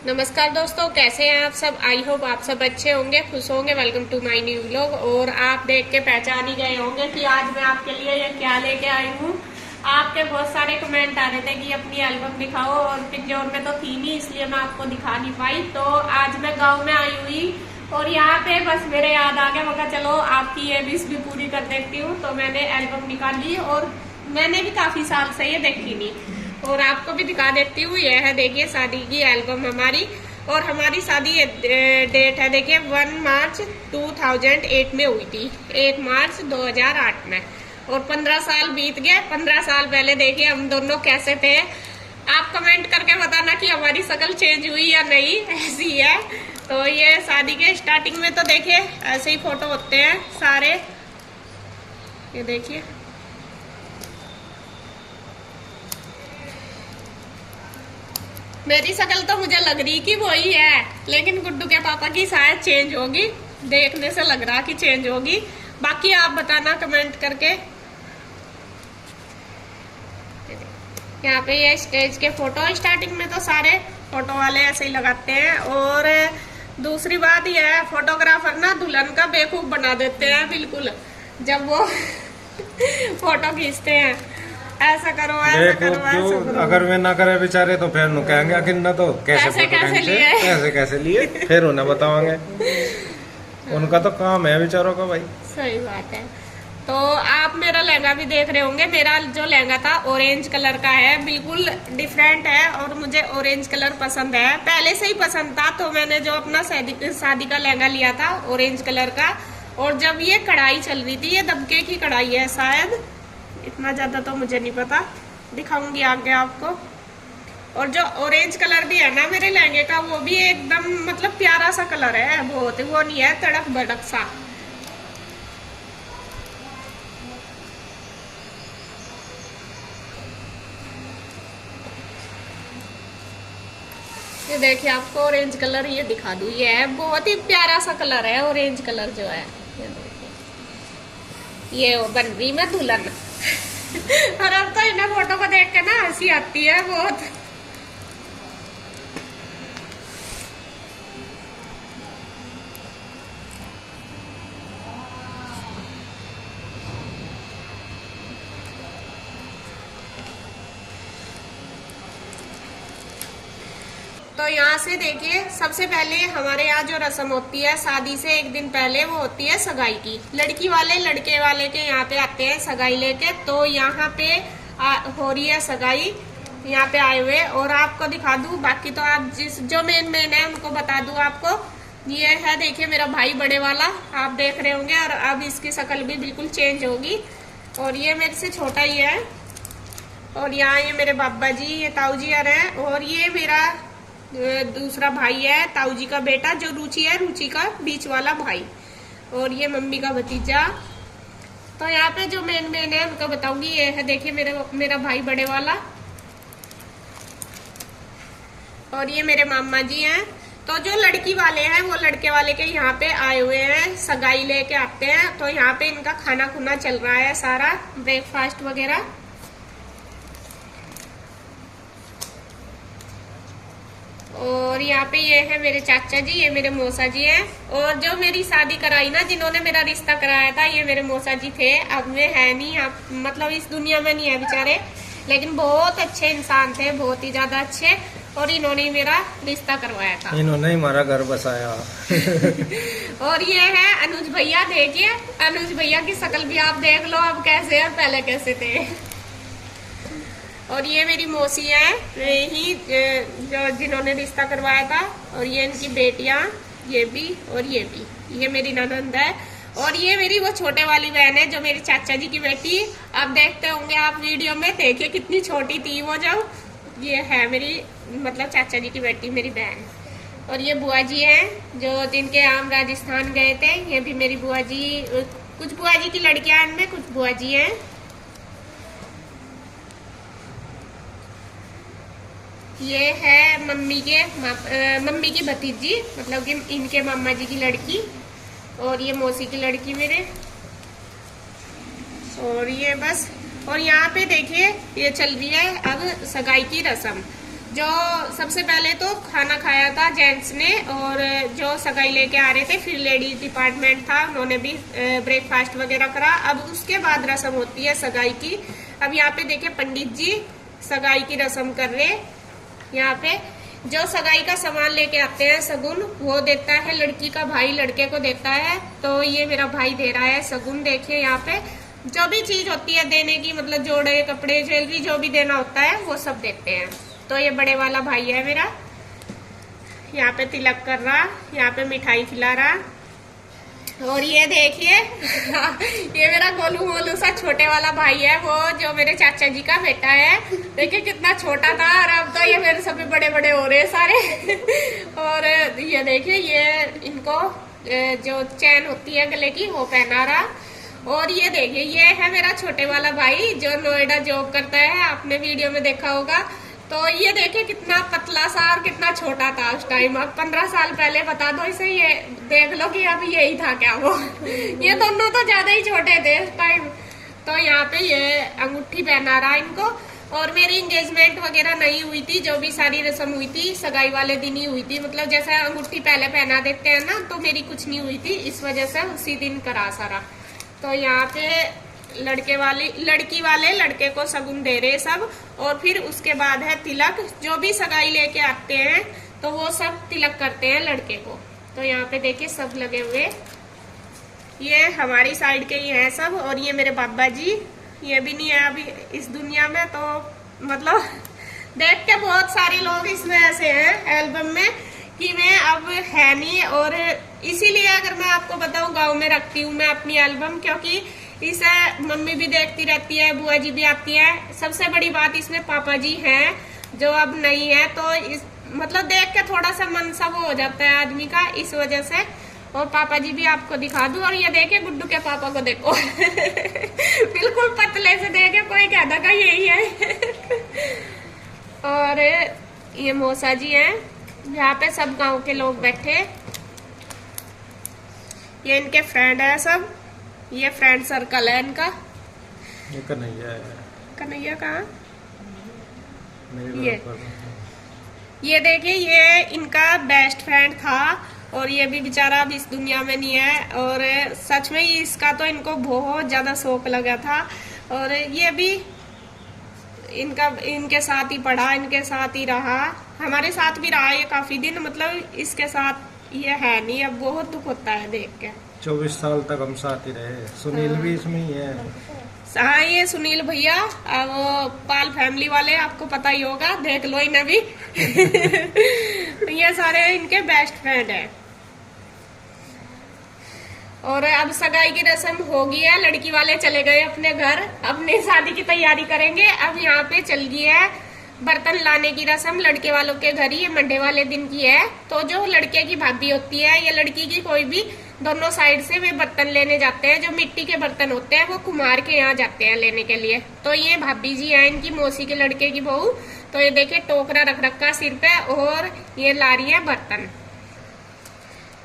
नमस्कार दोस्तों, कैसे हैं आप सब। आई होप आप सब अच्छे होंगे, खुश होंगे। Welcome to my new vlog. और आप देख के पहचान ही गए होंगे कि आज मैं आपके लिए ये क्या लेके आई हूँ। आपके बहुत सारे कमेंट आ रहे थे कि अपनी एल्बम दिखाओ, और पिंजौर में तो थी नहीं, इसलिए मैं आपको दिखा नहीं पाई। तो आज मैं गाँव में आई हुई और यहाँ पे बस मेरे याद आ गया, मगर चलो आपकी ये विश भी पूरी कर देती हूँ। तो मैंने एल्बम निकाली और मैंने भी काफी साल से ये देखी नहीं, और आपको भी दिखा देती हूँ। यह है, देखिए, शादी की एल्बम हमारी। और हमारी शादी डेट है, देखिए, 1 मार्च 2008 में हुई थी, 1 मार्च 2008 में। और 15 साल बीत गए। 15 साल पहले देखिए हम दोनों कैसे थे। आप कमेंट करके बताना कि हमारी शक्ल चेंज हुई या नहीं, ऐसी है। तो ये शादी के स्टार्टिंग में तो देखिए ऐसे ही फोटो होते हैं सारे, ये देखिए। मेरी शक्ल तो मुझे लग रही कि वही है, लेकिन गुड्डू के पापा की शायद चेंज होगी, देखने से लग रहा कि चेंज होगी। बाकी आप बताना कमेंट करके। यहाँ पे ये स्टेज के फोटो, स्टार्टिंग में तो सारे फोटो वाले ऐसे ही लगाते हैं। और दूसरी बात यह है, फोटोग्राफर ना दुल्हन का बेवकूफ बना देते हैं बिल्कुल, जब वो फोटो खींचते हैं। ऐसा करो, ऐसा करो, ऐसा करो। अगर वे ना करे बेचारे तो फिर नु कहेंगे आखिर ना तो कैसे कैसे लिए फिर उन्हें बताओगे। उनका तो काम है बेचारों का भाई। सही बात है। तो आप मेरा लहंगा भी देख रहे होंगे। मेरा जो लहंगा था ऑरेंज कलर का है, बिल्कुल डिफरेंट है, और मुझे ऑरेंज कलर पसंद है, पहले से ही पसंद था। तो मैंने जो अपना शादी का लहंगा लिया था ऑरेंज कलर का। और जब ये कढ़ाई चल रही थी, ये दबके की कढ़ाई है शायद, इतना ज्यादा तो मुझे नहीं पता, दिखाऊंगी आगे आपको। और जो ऑरेंज कलर भी है ना मेरे लहंगे का, वो भी एकदम मतलब प्यारा सा कलर है, बहुत, वो नहीं है तड़क भड़क सा। ये देखिए, आपको ऑरेंज कलर ये दिखा दूं, ये है बहुत ही प्यारा सा कलर है ऑरेंज कलर जो है। ये देखिए, ये बन रही मैं दुल्हन। और अब तो इन्हें फोटो को देख के ना हंसी आती है बहुत। तो यहाँ से देखिए, सबसे पहले हमारे यहाँ जो रस्म होती है शादी से एक दिन पहले, वो होती है सगाई की। लड़की वाले लड़के वाले के यहाँ पे आते हैं सगाई लेके। तो यहाँ पे हो रही है सगाई, यहाँ पे आए हुए। और आपको दिखा दूं, बाकी तो आप जो मेन है उनको बता दूं आपको। ये है, देखिए, मेरा भाई बड़े वाला, आप देख रहे होंगे। और अब इसकी शक्ल भी बिल्कुल चेंज होगी। और ये मेरे से छोटा ही है। और यहाँ ये मेरे बाबा जी, ये ताऊ जी आ रहे हैं। और ये मेरा दूसरा भाई है, ताऊ जी का बेटा, जो रुचि है, रुचि का बीच वाला भाई। और ये मम्मी का भतीजा। तो यहाँ पे जो मेन है उनका बताऊंगी। ये है, देखिए, मेरा भाई बड़े वाला। और ये मेरे मामा जी हैं। तो जो लड़की वाले हैं वो लड़के वाले के यहाँ पे आए हुए हैं, सगाई लेके आते हैं। तो यहाँ पे इनका खाना खुना चल रहा है सारा, ब्रेकफास्ट वगैरह। और यहाँ पे ये है मेरे चाचा जी, ये मेरे मौसा जी हैं। और जो मेरी शादी कराई ना, जिन्होंने मेरा रिश्ता कराया था, ये मेरे मौसा जी थे। अब में है नहीं, मतलब इस दुनिया में नहीं है बेचारे, लेकिन बहुत अच्छे इंसान थे, बहुत ही ज्यादा अच्छे। और इन्होंने ही मेरा रिश्ता करवाया था, इन्होंने ही हमारा घर बसाया। और ये है अनुज भैया, देखिए अनुज भैया की शक्ल भी आप देख लो, अब कैसे और पहले कैसे थे। और ये मेरी मौसी है, यही जो जिन्होंने रिश्ता करवाया था। और ये इनकी बेटियां, ये भी और ये भी, ये मेरी ननंद है। और ये मेरी वो छोटे वाली बहन है, जो मेरी चाचा जी की बेटी। अब देखते होंगे आप वीडियो में, देखिए कितनी छोटी थी वो जब। ये है मेरी मतलब चाचा जी की बेटी, मेरी बहन। और ये बुआ जी हैं, जो जिनके हम राजस्थान गए थे। ये भी मेरी बुआ जी, कुछ बुआ जी की लड़कियां इनमें, कुछ बुआ जी हैं। ये है मम्मी की भतीजी, मतलब कि इनके मामा जी की लड़की। और ये मौसी की लड़की मेरे। और ये बस। और यहाँ पे देखिए, ये चल रही है अब सगाई की रस्म। जो सबसे पहले तो खाना खाया था जेंट्स ने, और जो सगाई लेके आ रहे थे फिर लेडीज डिपार्टमेंट था, उन्होंने भी ब्रेकफास्ट वगैरह करा। अब उसके बाद रस्म होती है सगाई की। अब यहाँ पे देखिए पंडित जी सगाई की रस्म कर रहे। यहाँ पे जो सगाई का सामान लेके आते हैं सगुन, वो देता है लड़की का भाई लड़के को देता है। तो ये मेरा भाई दे रहा है सगुन। देखिए यहाँ पे जो भी चीज होती है देने की, मतलब जोड़े कपड़े ज्वेलरी जो भी देना होता है वो सब देते हैं। तो ये बड़े वाला भाई है मेरा, यहाँ पे तिलक कर रहा, यहाँ पे मिठाई खिला रहा। और ये देखिए ये मेरा गोलू मोलू सा छोटे वाला भाई है, वो जो मेरे चाचा जी का बेटा है। देखिए कितना छोटा था और अब तो ये मेरे सभी बड़े बड़े हो रहे हैं सारे। और ये देखिए ये इनको जो चैन होती है गले की वो पहना रहा। और ये देखिए ये है मेरा छोटे वाला भाई जो नोएडा जॉब करता है, आपने वीडियो में देखा होगा। तो ये देखिए कितना पतला सा और कितना छोटा था उस टाइम। अब 15 साल पहले बता दो इसे, ये देख लो कि अभी यही था क्या वो। ये दोनों तो ज्यादा ही छोटे थे उस टाइम। तो यहाँ पे ये अंगूठी पहना रहा इनको। और मेरी एंगेजमेंट वगैरह नहीं हुई थी, जो भी सारी रस्म हुई थी सगाई वाले दिन ही हुई थी। मतलब जैसे अंगूठी पहले पहना देते हैं ना, तो मेरी कुछ नहीं हुई थी, इस वजह से उसी दिन करा सारा। तो यहाँ पे लड़की वाले लड़के को सगुन दे रहे सब। और फिर उसके बाद है तिलक। जो भी सगाई लेके आते हैं तो वो सब तिलक करते हैं लड़के को। तो यहाँ पे देखिए सब लगे हुए, ये हमारी साइड के ही हैं सब। और ये मेरे बाबा जी, ये भी नहीं है अभी इस दुनिया में। तो मतलब देख के बहुत सारे लोग इसमें ऐसे हैं एल्बम में कि मैं अब है नहीं। और इसीलिए अगर मैं आपको बताऊं गांव में रखती हूँ मैं अपनी एल्बम, क्योंकि इसे मम्मी भी देखती रहती है, बुआ जी भी आती है। सबसे बड़ी बात इसमें पापा जी हैं जो अब नहीं है। तो इस मतलब देख के थोड़ा सा मन सा वो हो जाता है आदमी का, इस वजह से। और पापा जी भी आपको दिखा दूं। और ये देखे गुड्डू के पापा को देखो बिल्कुल पतले से, देखे कोई कहता का यही है। और ये मौसा जी हैं, यहाँ पे सब गांव के लोग बैठे। ये इनके फ्रेंड है सब, ये फ्रेंड सर्कल है इनका। ये कन्हैया है। कन्हैया कहाँ? ये ये देखिए ये इनका बेस्ट फ्रेंड था। और ये भी बेचारा अब इस दुनिया में नहीं है। और सच में इसका तो इनको बहुत ज्यादा शौक लगा था। और ये भी इनके साथ ही पढ़ा, इनके साथ ही रहा, हमारे साथ भी रहा ये काफी दिन। मतलब इसके साथ ये है नहीं, अब बहुत दुख होता है देख के। 24 साल तक हम साथ ही रहे। सुनील भी इसमें ही है। हाँ ये सुनील भैया, अब पाल फैमिली वाले आपको पता ही होगा, देख लो इन्हें भी। ये सारे इनके बेस्ट फ्रेंड है। और अब सगाई की रस्म हो गई है, लड़की वाले चले गए अपने घर, अपने शादी की तैयारी करेंगे। अब यहाँ पे चल गई है बर्तन लाने की रस्म लड़के वालों के घर ही, ये मंडे वाले दिन की है। तो जो लड़के की भाभी होती है या लड़की की कोई भी, दोनों साइड से वे बर्तन लेने जाते हैं। जो मिट्टी के बर्तन होते हैं वो कुम्हार के यहाँ जाते हैं लेने के लिए। तो ये भाभी जी है इनकी मौसी के लड़के की बहू। तो ये देखिए टोकरा रख रखा सिर पे और ये ला रही है बर्तन।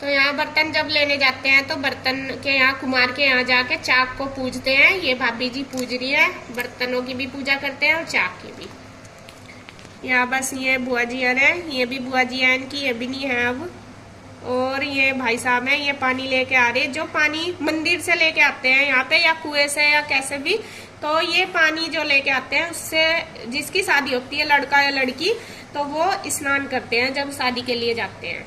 तो यहाँ बर्तन जब लेने जाते हैं तो बर्तन के यहाँ कुम्हार के यहाँ जाके चाक को पूजते हैं। ये भाभी जी पूज रही है, बर्तनों की भी पूजा करते हैं और चाक की भी। यहाँ बस ये बुआ जी है, ये भी बुआ जी है इनकी, ये भी नहीं है अब। और ये भाई साहब हैं, ये पानी लेके आ रहे, जो पानी मंदिर से लेके आते हैं यहाँ पे या कुएं से या कैसे भी। तो ये पानी जो लेके आते हैं उससे जिसकी शादी होती है लड़का या लड़की, तो वो स्नान करते हैं जब शादी के लिए जाते हैं।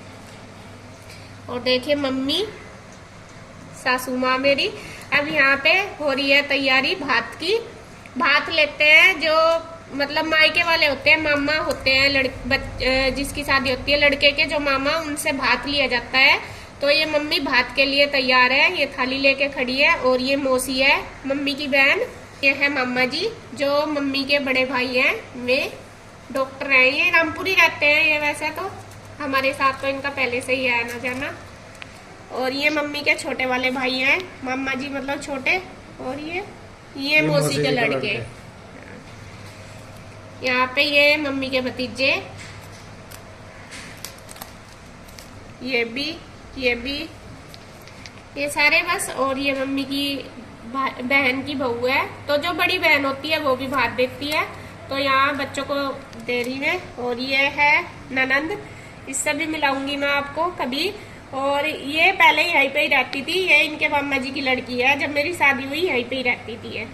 और देखिए मम्मी सासू माँ मेरी, अब यहाँ पे हो रही है तैयारी भात की। भात लेते हैं जो मतलब मायके वाले होते हैं, मामा होते हैं, जिसकी शादी होती है लड़के के जो मामा, उनसे भात लिया जाता है। तो ये मम्मी भात के लिए तैयार है, ये थाली लेके खड़ी है। और ये मौसी है मम्मी की बहन, ये है मामा जी जो मम्मी के बड़े भाई हैं, वे डॉक्टर हैं। ये रामपुरी रहते हैं ये, वैसे तो हमारे साथ तो इनका पहले से ही है आना जाना। और ये मम्मी के छोटे वाले भाई हैं, मामा जी मतलब छोटे। और ये मौसी के लड़के। यहाँ पे ये मम्मी के भतीजे, ये भी ये सारे बस। और ये मम्मी की बहन की बहू है। तो जो बड़ी बहन होती है वो भी भात देती है तो यहाँ बच्चों को दे रही है। और ये है ननंद, इससे भी मिलाऊंगी मैं आपको कभी। और ये पहले यहीं पे ही रहती थी, ये इनके मामा जी की लड़की है। जब मेरी शादी हुई यहीं पे ही रहती थी ये।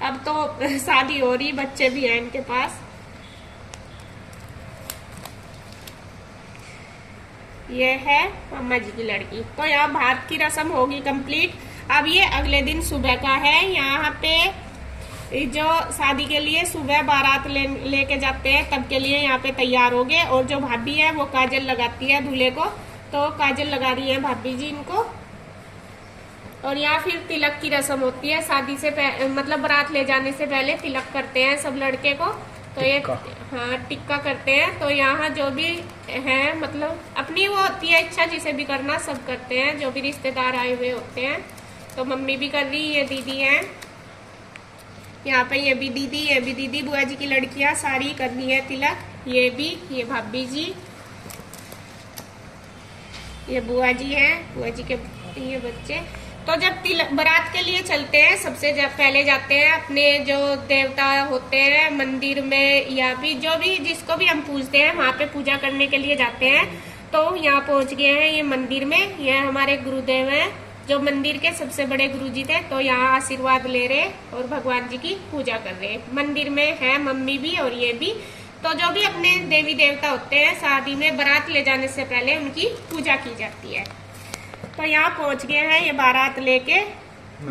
अब तो शादी हो रही, बच्चे भी हैं इनके पास। ये है मामा जी की लड़की। तो यहाँ भात की रस्म होगी कंप्लीट। अब ये अगले दिन सुबह का है। यहाँ पे जो शादी के लिए सुबह बारात लेके जाते हैं तब के लिए यहाँ पे तैयार हो गए। और जो भाभी है वो काजल लगाती है दूल्हे को, तो काजल लगा रही है भाभी जी इनको। और यहाँ फिर तिलक की रस्म होती है। शादी से मतलब बारात ले जाने से पहले तिलक करते हैं सब लड़के को। तो ये हाँ टिक्का करते हैं। तो यहाँ जो भी है मतलब अपनी वो होती है इच्छा, जिसे भी करना सब करते हैं, जो भी रिश्तेदार आए हुए होते हैं। तो मम्मी भी कर रही, ये दीदी है यहाँ पे, ये भी दीदी, बुआ जी की लड़कियां सारी कर रही है तिलक। ये भी, ये भाभी जी, ये बुआ जी है, बुआ जी के ये बच्चे। तो जब बारात के लिए चलते हैं सबसे पहले जाते हैं अपने जो देवता होते हैं मंदिर में, या भी जो भी जिसको भी हम पूजते हैं वहाँ पे पूजा करने के लिए जाते हैं। तो यहाँ पहुँच गए हैं ये मंदिर में। ये हमारे गुरुदेव हैं जो मंदिर के सबसे बड़े गुरुजी थे। तो यहाँ आशीर्वाद ले रहे और भगवान जी की पूजा कर रहे हैं। मंदिर में है मम्मी भी और ये भी। तो जो भी अपने देवी देवता होते हैं शादी में बारात ले जाने से पहले उनकी पूजा की जाती है। तो यहाँ पहुंच गए हैं ये बारात लेके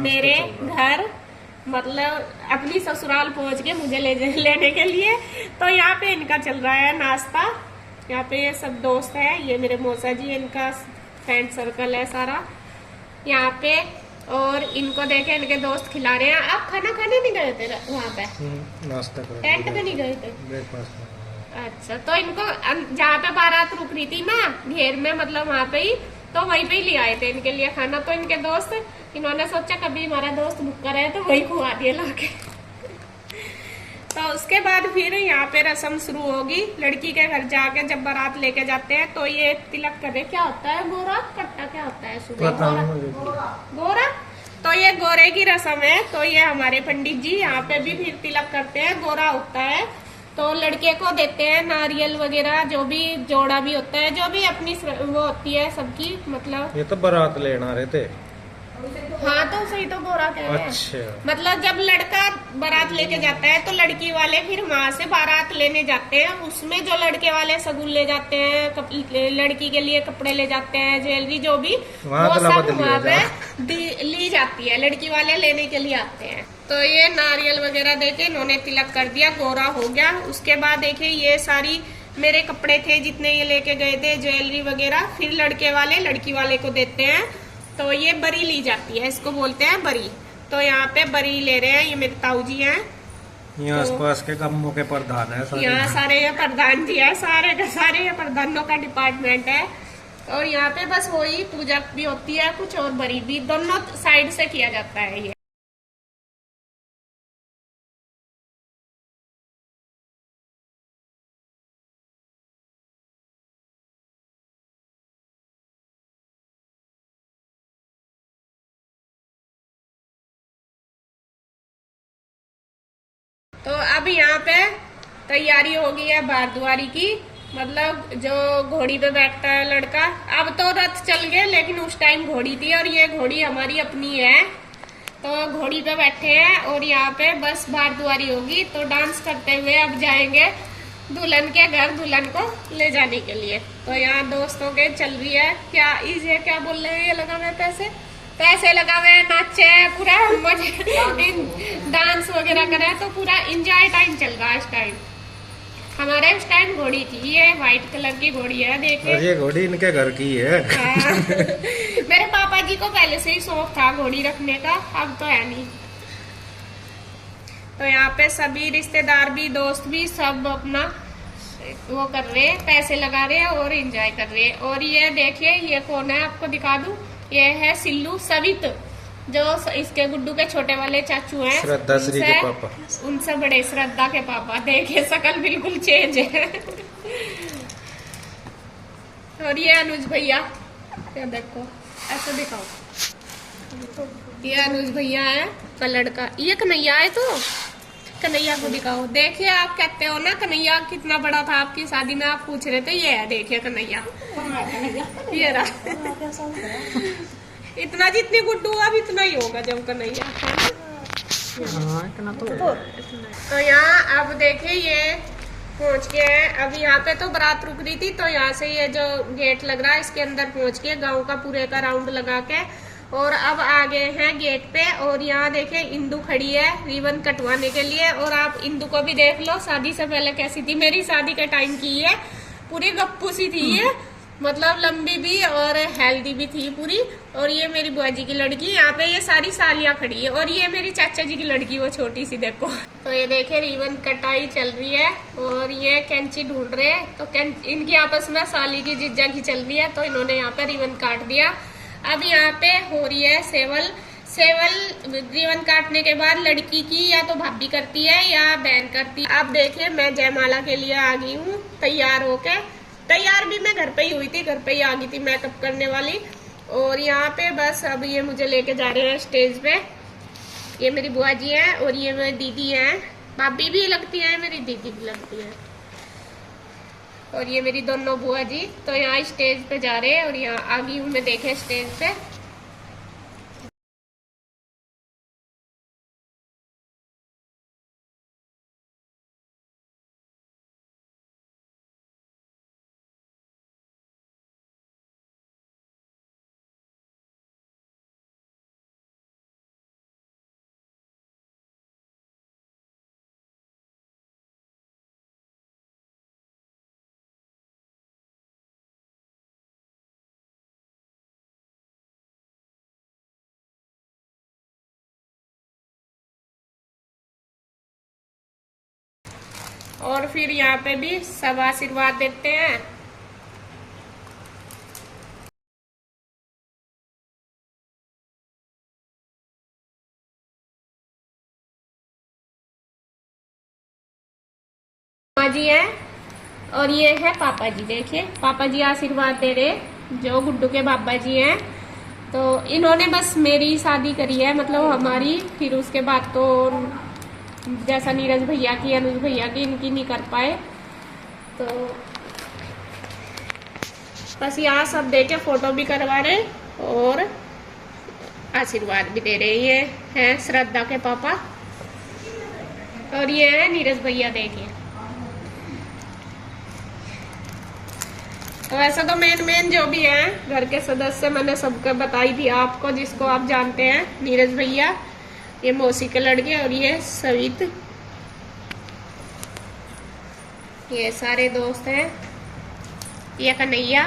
मेरे घर, मतलब अपनी ससुराल पहुंच गए मुझे लेने के लिए। तो यहाँ पे इनका चल रहा है नाश्ता। यहाँ पे ये सब दोस्त है, ये मेरे मौसा जी, इनका फ्रेंड सर्कल है सारा यहाँ पे। और इनको देखे इनके दोस्त खिला रहे हैं। आप खाना खाने नहीं गए थे वहाँ पे? नाश्ता टेंट पे नहीं गए थे? ब्रेकफास्ट। अच्छा, तो इनको जहाँ पे बारात रुक रही थी ना घेर में, मतलब वहाँ पे ही, तो वहीं पे ही ले आए थे इनके लिए खाना। तो इनके दोस्त, इन्होंने सोचा कभी हमारा दोस्त भूखा रहे तो वही खुआ दिए लाके। तो उसके बाद फिर यहाँ पे रस्म शुरू होगी। लड़की के घर जाके जब बारात लेके जाते हैं तो ये तिलक करे, क्या होता है गोरा कट्टा, क्या होता है सुबह गोरा। तो ये गोरे की रस्म है। तो ये हमारे पंडित जी यहाँ पे भी फिर तिलक करते हैं, गोरा होता है। तो लड़के को देते हैं नारियल वगैरह, जो भी जोड़ा भी होता है, जो भी अपनी वो होती है सबकी, मतलब। ये तो बारात लेना रहे थे। हाँ तो सही तो गोरा कह रहे हैं। अच्छा। मतलब जब लड़का बारात लेके जाता है तो लड़की वाले फिर वहाँ से बारात लेने जाते हैं। उसमें जो लड़के वाले सगुन ले जाते हैं, लड़की के लिए कपड़े ले जाते हैं, ज्वेलरी, जो भी वो सब वहाँ पे ली जाती है। लड़की वाले लेने के लिए आते हैं। तो ये नारियल वगैरह देके इन्होंने तिलक कर दिया, गोरा हो गया। उसके बाद देखिए ये सारी मेरे कपड़े थे जितने ये लेके गए थे, ज्वेलरी वगैरह, फिर लड़के वाले लड़की वाले को देते हैं। तो ये बरी ली जाती है, इसको बोलते हैं बरी। तो यहाँ पे बरी ले रहे हैं, ये मेरे ताऊ जी हैं। यहाँ आसपास के कामों के प्रधान है यहाँ सारे ये प्रधान जी है, सारे के सारे ये प्रधानों का डिपार्टमेंट है। और यहाँ पे बस वही पूजा भी होती है कुछ, और बरी भी, दोनों साइड से किया जाता है ये। तो अब यहाँ पे तैयारी हो गई है बारदुआरी की, मतलब जो घोड़ी पे बैठता है लड़का। अब तो रथ चल गए, लेकिन उस टाइम घोड़ी थी, और ये घोड़ी हमारी अपनी है। तो घोड़ी पे बैठे हैं और यहाँ पे बस बारदुआरी होगी। तो डांस करते हुए अब जाएंगे दुल्हन के घर, दुल्हन को ले जाने के लिए। तो यहाँ दोस्तों के चल रही है, क्या इसे क्या बोल रहे हैं, ये लगा हुए पैसे लगा हुए, नाचे पूरा मजे, डांस वगैरह करे, तो पूरा एंजॉय टाइम चल रहा है इस टाइम। हमारे उस टाइम घोड़ी थी, ये व्हाइट कलर की घोड़ी है, देखिए। और ये घोड़ी इनके घर की है। मेरे पापा जी को पहले से ही शौक था घोड़ी रखने का, अब तो है नहीं। तो यहाँ पे सभी रिश्तेदार भी, दोस्त भी, सब अपना वो कर रहे हैं, पैसे लगा रहे हैं और एंजॉय कर रहे हैं। और ये देखिए ये कौन है, आपको दिखा दूं, ये है सिल्लू सवित, जो इसके गुड्डू के छोटे वाले चाचू हैं, श्रद्धा श्री के पापा, उनसे बड़े श्रद्धा के पापा। देखिए शकल बिल्कुल चेंज है। और ये अनुज भैया, ये देखो ऐसे दिखाओ, ये अनुज भैया है का लड़का, ये कन्हैया है। तो कन्हैया को दिखाओ। देखिए, आप कहते हो ना कन्हैया कितना बड़ा था आपकी शादी में, आप पूछ रहे थे, ये है देखिए कन्हैया, ये रहा। इतना जितनी गुड्डू अब इतना ही होगा जब कन्हैया। इतना तो यहाँ अब देखिए ये पहुंच गए हैं। अब यहाँ पे तो बारात रुक रही थी, तो यहाँ से ये जो गेट लग रहा है इसके अंदर पहुंच के गांव का पूरे का राउंड लगा के और अब आ गए हैं गेट पे। और यहाँ देखे इंदू खड़ी है रिबन कटवाने के लिए। और आप इंदू को भी देख लो, शादी से पहले कैसी थी, मेरी शादी के टाइम की है, पूरी गप्पू सी थी ये, मतलब लंबी भी और हेल्दी भी थी पूरी। और ये मेरी बुआ जी की लड़की, यहाँ पे ये सारी सालियां खड़ी है। और ये मेरी चाचा जी की लड़की, वो छोटी सी देखो। तो ये देखे रिबन कटाई चल रही है और ये कैंची ढूंढ रहे हैं। तो इनकी आपस में साली की जिज्जा की चल रही है, तो इन्होंने यहाँ पे रिबन काट दिया। अब यहाँ पे हो रही है सेवल। रिबन काटने के बाद लड़की की या तो भाभी करती है या बहन करती है। अब देखिए मैं जयमाला के लिए आ गई हूँ तैयार होके। तैयार भी मैं घर पे ही हुई थी, घर पे ही आ गई थी मेकअप करने वाली। और यहाँ पे बस अब ये मुझे लेके जा रहे हैं स्टेज पे। ये मेरी बुआ जी है और ये मेरी दीदी है, भाभी भी लगती है, मेरी दीदी भी लगती है। और ये मेरी दोनों बुआ जी तो यहाँ स्टेज पे जा रहे हैं। और यहाँ आ गई हूँ मैं, देखे स्टेज पे। और फिर यहाँ पे भी सब आशीर्वाद देते हैं। मामा जी है और ये है पापा जी। देखिए पापा जी आशीर्वाद दे रहे, जो गुड्डू के बाबा जी हैं। तो इन्होंने बस मेरी शादी करी है, मतलब हमारी। फिर उसके बाद तो जैसा नीरज भैया की, अनुज भैया की, इनकी नहीं कर पाए। तो बस यहाँ सब देके फोटो भी करवा रहे और आशीर्वाद भी दे रहे। ये हैं श्रद्धा के पापा और ये है नीरज भैया। देखिए तो वैसे तो मेन जो भी है घर के सदस्य मैंने सबको बताई थी आपको, जिसको आप जानते हैं। नीरज भैया, ये मौसी के लड़के और ये सवित, ये सारे दोस्त हैं। ये कन्हैया,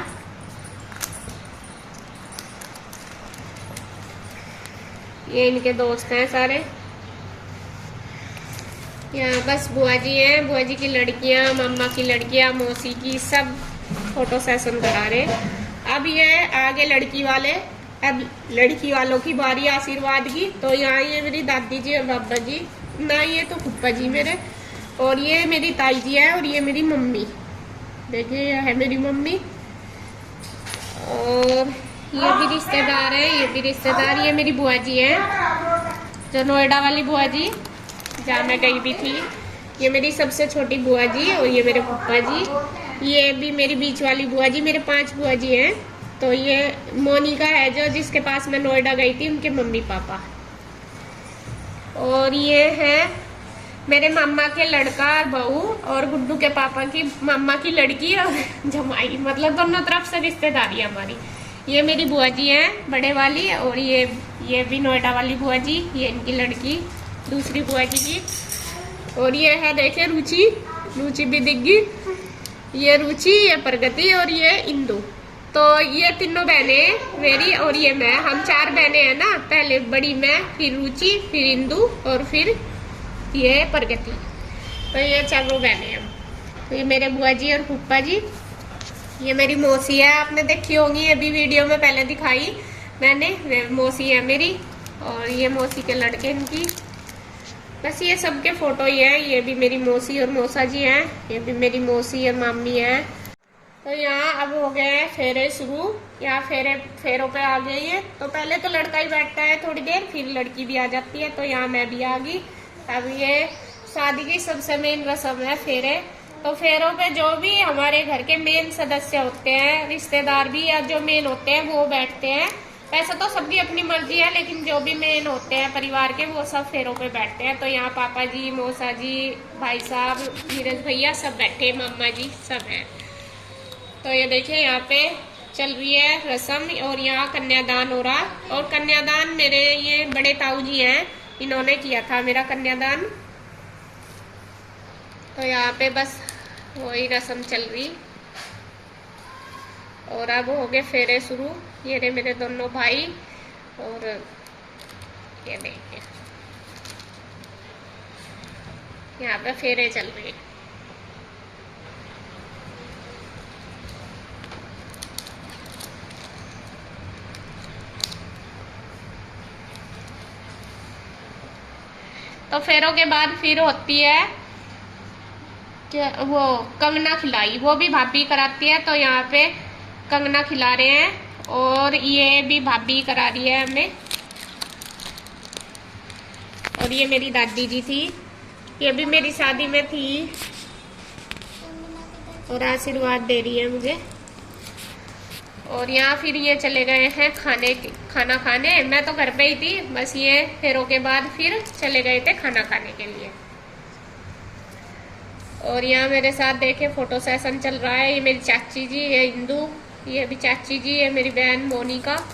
ये इनके दोस्त हैं सारे। यहाँ बस बुआ जी हैं, बुआ जी की लड़कियां, मामा की लड़कियां, मौसी की, सब फोटो सेशन करा रहे। अब ये आगे लड़की वाले, अब लड़की वालों की बारी आशीर्वाद की। तो यहाँ ये मेरी दादी जी और बाबा जी, ना ये तो फूफा जी मेरे, और ये मेरी ताई जी है और ये मेरी मम्मी। देखिए ये है मेरी मम्मी। और ये भी रिश्तेदार है, ये भी रिश्तेदार। ये मेरी बुआ जी है, जो नोएडा वाली बुआ जी, जहाँ मैं गई भी थी। ये मेरी सबसे छोटी बुआ जी और ये मेरे फूफा जी। ये भी मेरी बीच वाली बुआ जी। मेरे 5 बुआ जी हैं। तो ये मोनिका है जो जिसके पास मैं नोएडा गई थी, उनके मम्मी पापा। और ये है मेरे मामा के लड़का और बहू और गुड्डू के पापा की मामा की लड़की और जमाई, मतलब दोनों तरफ से रिश्तेदारी हमारी। ये मेरी बुआ जी हैं बड़े वाली। और ये भी नोएडा वाली बुआ जी, ये इनकी लड़की दूसरी बुआ जी की। और ये है देखे रुचि, रुचि भी दिख गई। ये रुचि, ये प्रगति और ये इंदू। तो ये तीनों बहनें मेरी और ये मैं, हम 4 बहनें हैं ना। पहले बड़ी मैं, फिर रुचि, फिर इंदू और फिर ये प्रगति। तो ये 4 बहनें हैं। तो ये मेरे बुआ जी और फूफा जी। ये मेरी मौसी है, आपने देखी होंगी, अभी वीडियो में पहले दिखाई मैंने। मौसी है मेरी और ये मौसी के लड़के इनकी। बस ये सबके फोटो ही है। ये भी मेरी मौसी और मौसा जी हैं। ये भी मेरी मौसी और मामी है। तो यहाँ अब हो गए हैं फेरे शुरू। यहाँ फेरों पे आ गई है। तो पहले तो लड़का ही बैठता है थोड़ी देर, फिर लड़की भी आ जाती है। तो यहाँ मैं भी आ गई। अब ये शादी की सबसे मेन रस्म है फेरे। तो फेरों पे जो भी हमारे घर के मेन सदस्य होते हैं, रिश्तेदार भी या जो मेन होते हैं वो बैठते हैं। वैसे तो सबकी अपनी मर्जी है, लेकिन जो भी मेन होते हैं परिवार के वो सब फेरों पे बैठते हैं। तो यहाँ पापा जी, मौसा जी, भाई साहब, नीरज भैया सब बैठे, मामा जी सब हैं। तो ये देखिए यहाँ पे चल रही है रस्म और यहाँ कन्यादान हो रहा। और कन्यादान मेरे ये बड़े ताऊ जी हैं, इन्होंने किया था मेरा कन्यादान। तो यहाँ पे बस वही रस्म चल रही और अब हो गए फेरे शुरू। ये रहे मेरे दोनों भाई और ये देखिए यहाँ पे फेरे चल रही। तो फेरों के बाद फिर होती है कि वो कंगना खिलाई, वो भी भाभी कराती है। तो यहाँ पे कंगना खिला रहे हैं और ये भी भाभी करा रही है हमें। और ये मेरी दादी जी थी, ये भी मेरी शादी में थी और आशीर्वाद दे रही है मुझे। और यहाँ फिर ये चले गए हैं खाना खाने। मैं तो घर पे ही थी, बस ये फेरों के बाद फिर चले गए थे खाना खाने के लिए। और यहाँ मेरे साथ देखे फोटो सेशन चल रहा है। ये मेरी चाची जी, ये इंदू, ये भी चाची जी, ये मेरी बहन मोनिका,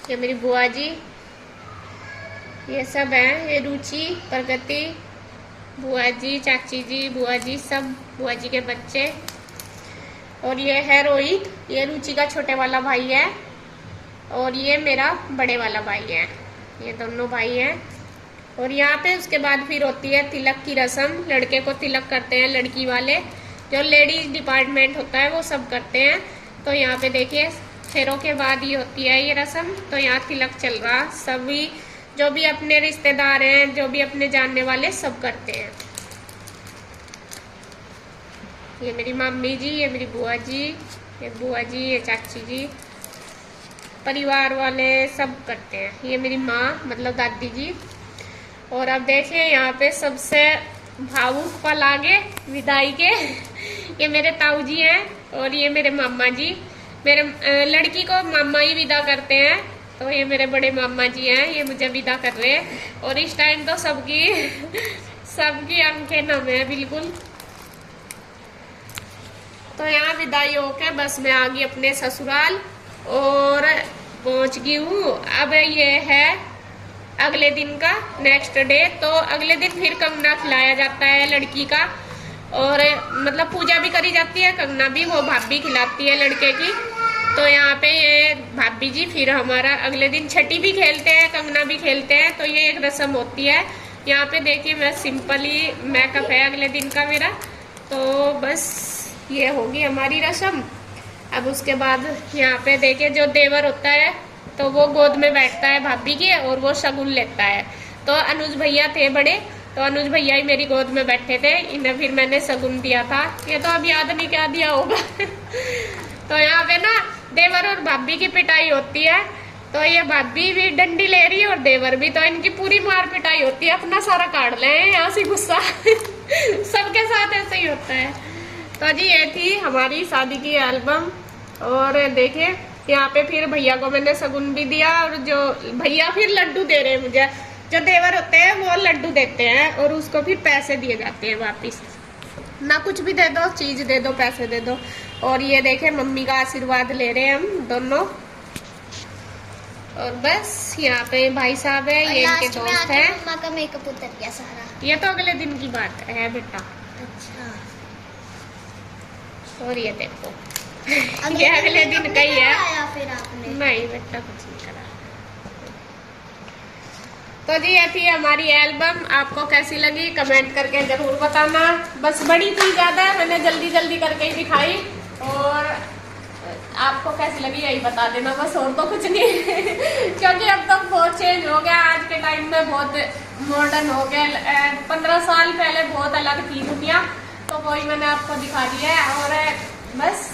ये मेरी बुआ जी, ये सब हैं। ये रुचि, प्रगति, बुआ जी, चाची जी, बुआ जी, सब बुआ जी के बच्चे। और ये है रोहित, ये रुचि का छोटे वाला भाई है और ये मेरा बड़े वाला भाई है, ये दोनों भाई हैं। और यहाँ पे उसके बाद फिर होती है तिलक की रस्म। लड़के को तिलक करते हैं लड़की वाले, जो लेडीज डिपार्टमेंट होता है वो सब करते हैं। तो यहाँ पे देखिए फेरों के बाद ही होती है ये रस्म। तो यहाँ तिलक चल रहा, सभी जो भी अपने रिश्तेदार हैं, जो भी अपने जानने वाले सब करते हैं। ये मेरी मम्मी जी, ये मेरी बुआ जी, ये चाची जी, परिवार वाले सब करते हैं। ये मेरी माँ मतलब दादी जी। और अब देखिए यहाँ पे सबसे भावुक पल आगे विदाई के ये मेरे ताऊ जी हैं और ये मेरे मामा जी। मेरे लड़की को मामा ही विदा करते हैं, तो ये मेरे बड़े मामा जी हैं, ये मुझे विदा कर रहे हैं। और इस टाइम तो सबकी आंखें नम है बिल्कुल। तो यहाँ विदाई होके बस मैं आ गई अपने ससुराल और पहुंच गई हूँ। अब ये है अगले दिन का नेक्स्ट डे। तो अगले दिन फिर कंगना खिलाया जाता है लड़की का, और मतलब पूजा भी करी जाती है, कंगना भी वो भाभी खिलाती है लड़के की। तो यहाँ पे ये भाभी जी फिर हमारा अगले दिन छठी भी खेलते हैं, कंगना भी खेलते हैं। तो ये एक रस्म होती है। यहाँ पे देखिए मैं सिंपल ही मेकअप है अगले दिन का मेरा। तो बस ये होगी हमारी रस्म। अब उसके बाद यहाँ पे देखिए जो देवर होता है तो वो गोद में बैठता है भाभी के और वो शगुन लेता है। तो अनुज भैया थे बड़े, तो अनुज भैया ही मेरी गोद में बैठे थे, इन्हें फिर मैंने शगुन दिया था। ये तो अब याद नहीं क्या दिया होगा तो यहाँ पे ना देवर और भाभी की पिटाई होती है। तो ये भाभी भी डंडी ले रही है और देवर भी, तो इनकी पूरी मार पिटाई होती है, अपना सारा काट ले यहाँ से गुस्सा सबके साथ ऐसे ही होता है। तो जी ये थी हमारी शादी की एल्बम। और देखिए यहाँ पे फिर भैया को मैंने शगुन भी दिया, और जो भैया फिर लड्डू दे रहे हैं मुझे। जो देवर होते हैं वो लड्डू देते हैं और उसको फिर पैसे दिए जाते हैं वापिस। ना कुछ भी दे दो, चीज दे दो, पैसे दे दो। और ये देखे मम्मी का आशीर्वाद ले रहे हैं हम दोनों। और बस यहाँ पे भाई साहब है, ये इनके दोस्त है। मम्मा का मेकअप उतर गया सारा। ये तो अगले दिन की बात है बेटा। अच्छा। और ये देखो ये अगले दिन का ही है। फिर आपने नहीं बेटा कुछ नहीं करा। तो जी ये थी हमारी एल्बम। आपको कैसी लगी कमेंट करके जरूर बताना। बस बड़ी थी ज्यादा, मैंने जल्दी जल्दी करके ही दिखाई। और आपको कैसी लगी यही बता देना बस, और तो कुछ नहीं क्योंकि अब तो बहुत चेंज हो गया। आज के टाइम में बहुत मॉडर्न हो गया। 15 साल पहले बहुत अलग थी दुनिया, तो वही मैंने आपको दिखा दिया है। और बस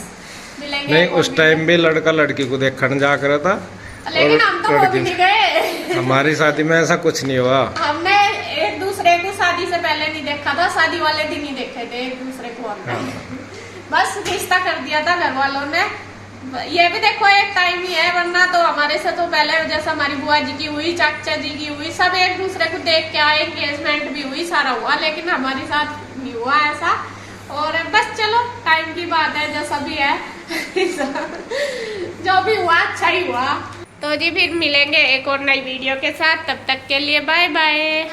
मिलेंगे। नहीं उस टाइम भी लड़का लड़की को देखने जा कर था, लेकिन हम तो वो भी नहीं गए। हमारी शादी में ऐसा कुछ नहीं हुआ। हमने एक दूसरे को नहीं देखा था, शादी वाले दिन ही देखे थे एक दूसरे को हमने। बस रिश्ता कर दिया था घर वालों ने। ये भी देखो एक टाइम ही है, वरना तो हमारे से तो पहले जैसे हमारी बुआ जी की हुई, चाचा जी की हुई, सब एक दूसरे को देख के आए, एंगेजमेंट भी हुई, सारा हुआ, लेकिन हमारे साथ नहीं हुआ ऐसा। और बस चलो टाइम की बात है, जैसा भी है जो भी हुआ अच्छा ही हुआ। तो जी फिर मिलेंगे एक और नई वीडियो के साथ, तब तक के लिए बाय बाय।